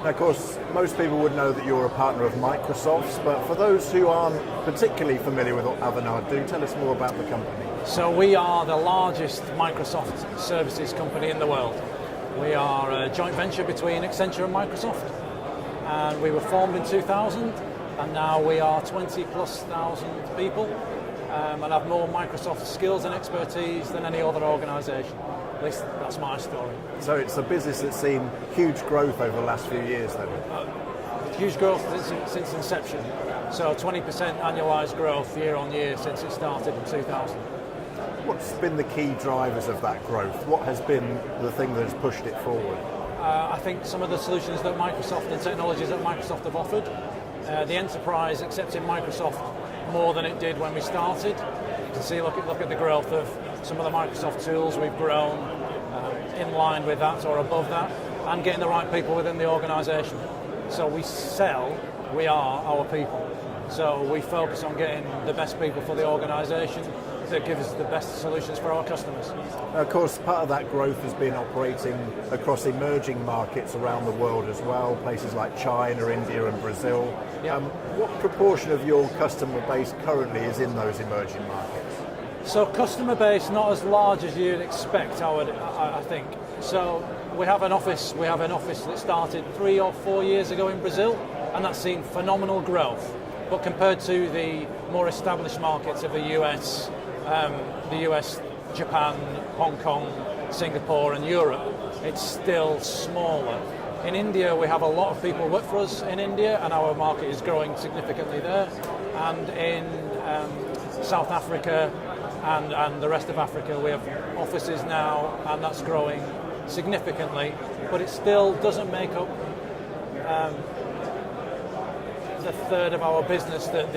Now, of course, most people would know that you're a partner of Microsoft's, but for those who aren't particularly familiar with Avanade, do tell us more about the company. So we are the largest Microsoft services company in the world. We are a joint venture between Accenture and Microsoft, and we were formed in 2000, and now we are 20,000+ people, and have more Microsoft skills and expertise than any other organisation. At least that's my story. So it's a business that's seen huge growth over the last few years then? Huge growth since inception. So 20% annualised growth year on year since it started in 2000. What's been the key drivers of that growth? What has been the thing that has pushed it forward? I think some of the solutions that Microsoft and technologies that Microsoft have offered. The enterprise accepted Microsoft more than it did when we started. You can see, look at the growth of some of the Microsoft tools. We've grown in line with that or above that, and getting the right people within the organisation. So we are our people. So we focus on getting the best people for the organisation that give us the best solutions for our customers. Now, of course, part of that growth has been operating across emerging markets around the world as well, places like China, India and Brazil. Yeah. What proportion of your customer base currently is in those emerging markets? So customer base not as large as you'd expect, I think. So we have an office that started 3 or 4 years ago in Brazil, and that's seen phenomenal growth. But compared to the more established markets of the US, Japan, Hong Kong, Singapore and Europe, it's still smaller. In India, we have a lot of people work for us in India, and our market is growing significantly there. And in South Africa and the rest of Africa, we have offices now, and that's growing significantly, but it still doesn't make up the third of our business that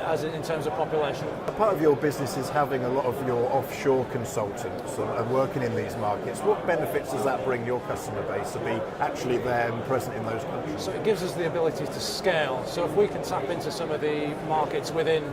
as in terms of population. Part of your business is having a lot of your offshore consultants and working in these markets. What benefits does that bring your customer base to be actually there and present in those countries? So it gives us the ability to scale. So if we can tap into some of the markets within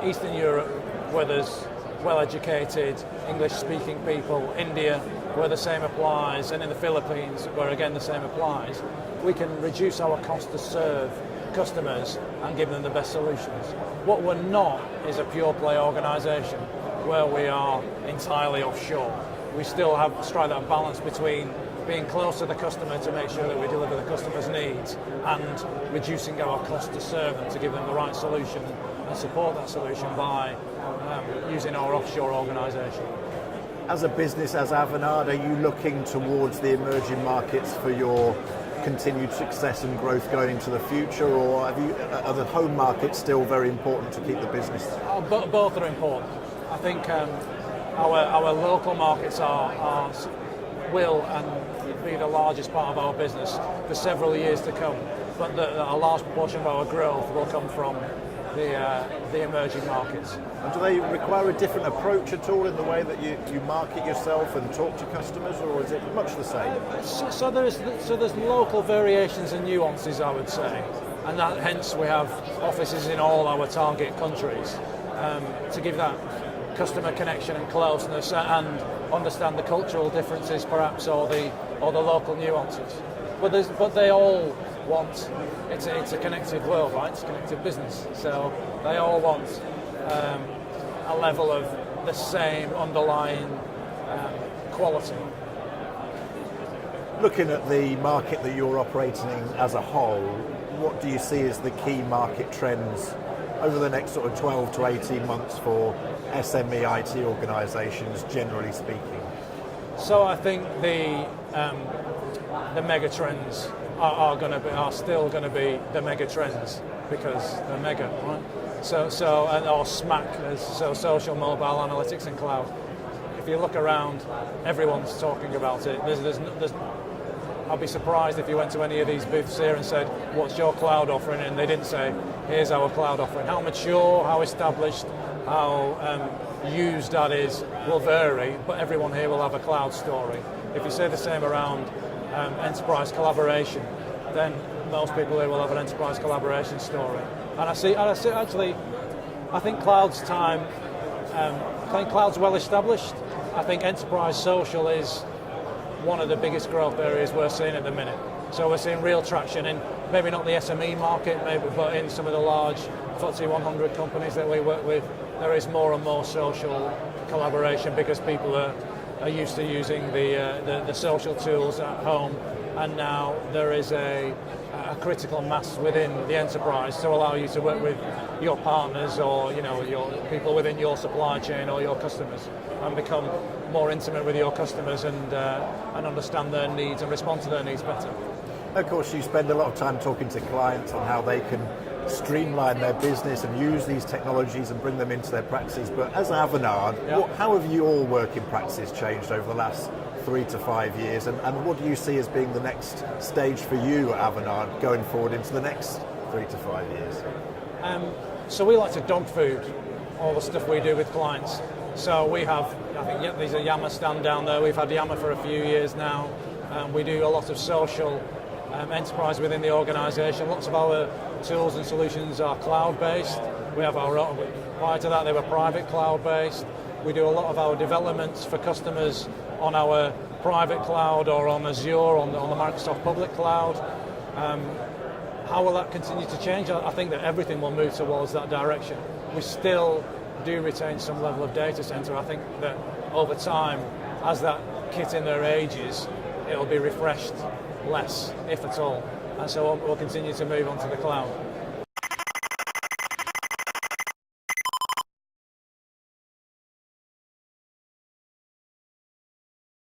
Eastern Europe, where there's well-educated, English-speaking people, India, where the same applies, and in the Philippines, where again the same applies, we can reduce our cost to serve customers and give them the best solutions. What we're not is a pure play organisation where we are entirely offshore. We still strike that balance between being close to the customer to make sure that we deliver the customer's needs and reducing our cost to serve them to give them the right solution and support that solution by using our offshore organisation. As a business, as Avanade, are you looking towards the emerging markets for your continued success and growth going into the future, or are the home markets still very important to keep the business? Both are important. I think our local markets will and be the largest part of our business for several years to come, but a large proportion of our growth will come from the emerging markets. And do they require a different approach at all in the way that you market yourself and talk to customers, or is it much the same? So there's local variations and nuances, I would say, and hence we have offices in all our target countries to give that customer connection and closeness and understand the cultural differences, perhaps, or the local nuances. But they all want, it's a connected world, right? It's a connected business. So they all want a level of the same underlying quality. Looking at the market that you're operating in as a whole, what do you see as the key market trends over the next sort of 12 to 18 months for SME IT organisations, generally speaking? So I think the mega trends are still going to be the mega trends because they're mega, right? So or SMAC, so social, mobile, analytics, and cloud. If you look around, everyone's talking about it. I'd be surprised if you went to any of these booths here and said, "What's your cloud offering?" and they didn't say, "Here's our cloud offering." How mature, how established, how used that is will vary, but everyone here will have a cloud story. If you say the same around enterprise collaboration, then most people here will have an enterprise collaboration story. And I see actually, I think cloud's time. I think cloud's well established. I think enterprise social is one of the biggest growth areas we're seeing at the minute. So we're seeing real traction in maybe not the SME market, but in some of the large FTSE 100 companies that we work with. There is more and more social collaboration because people are used to using the social tools at home, and now there is a critical mass within the enterprise to allow you to work with your partners or your people within your supply chain or your customers, and become more intimate with your customers and understand their needs and respond to their needs better. Of course, you spend a lot of time talking to clients on how they can streamline their business and use these technologies and bring them into their practices. But as Avanade, how have your working practices changed over the last 3 to 5 years, and what do you see as being the next stage for you at Avanade going forward into the next 3 to 5 years? So we like to dog food all the stuff we do with clients. So we have, I think, there's a Yammer stand down there. We've had Yammer for a few years now. We do a lot of social enterprise within the organisation. Lots of our tools and solutions are cloud-based. We have our own, prior to that they were private cloud-based. We do a lot of our developments for customers on our private cloud or on Azure, on the Microsoft public cloud. How will that continue to change? I think that everything will move towards that direction. We still do retain some level of data center. I think that over time, as that kit in there ages, it'll be refreshed less, if at all. And so we'll continue to move onto the cloud.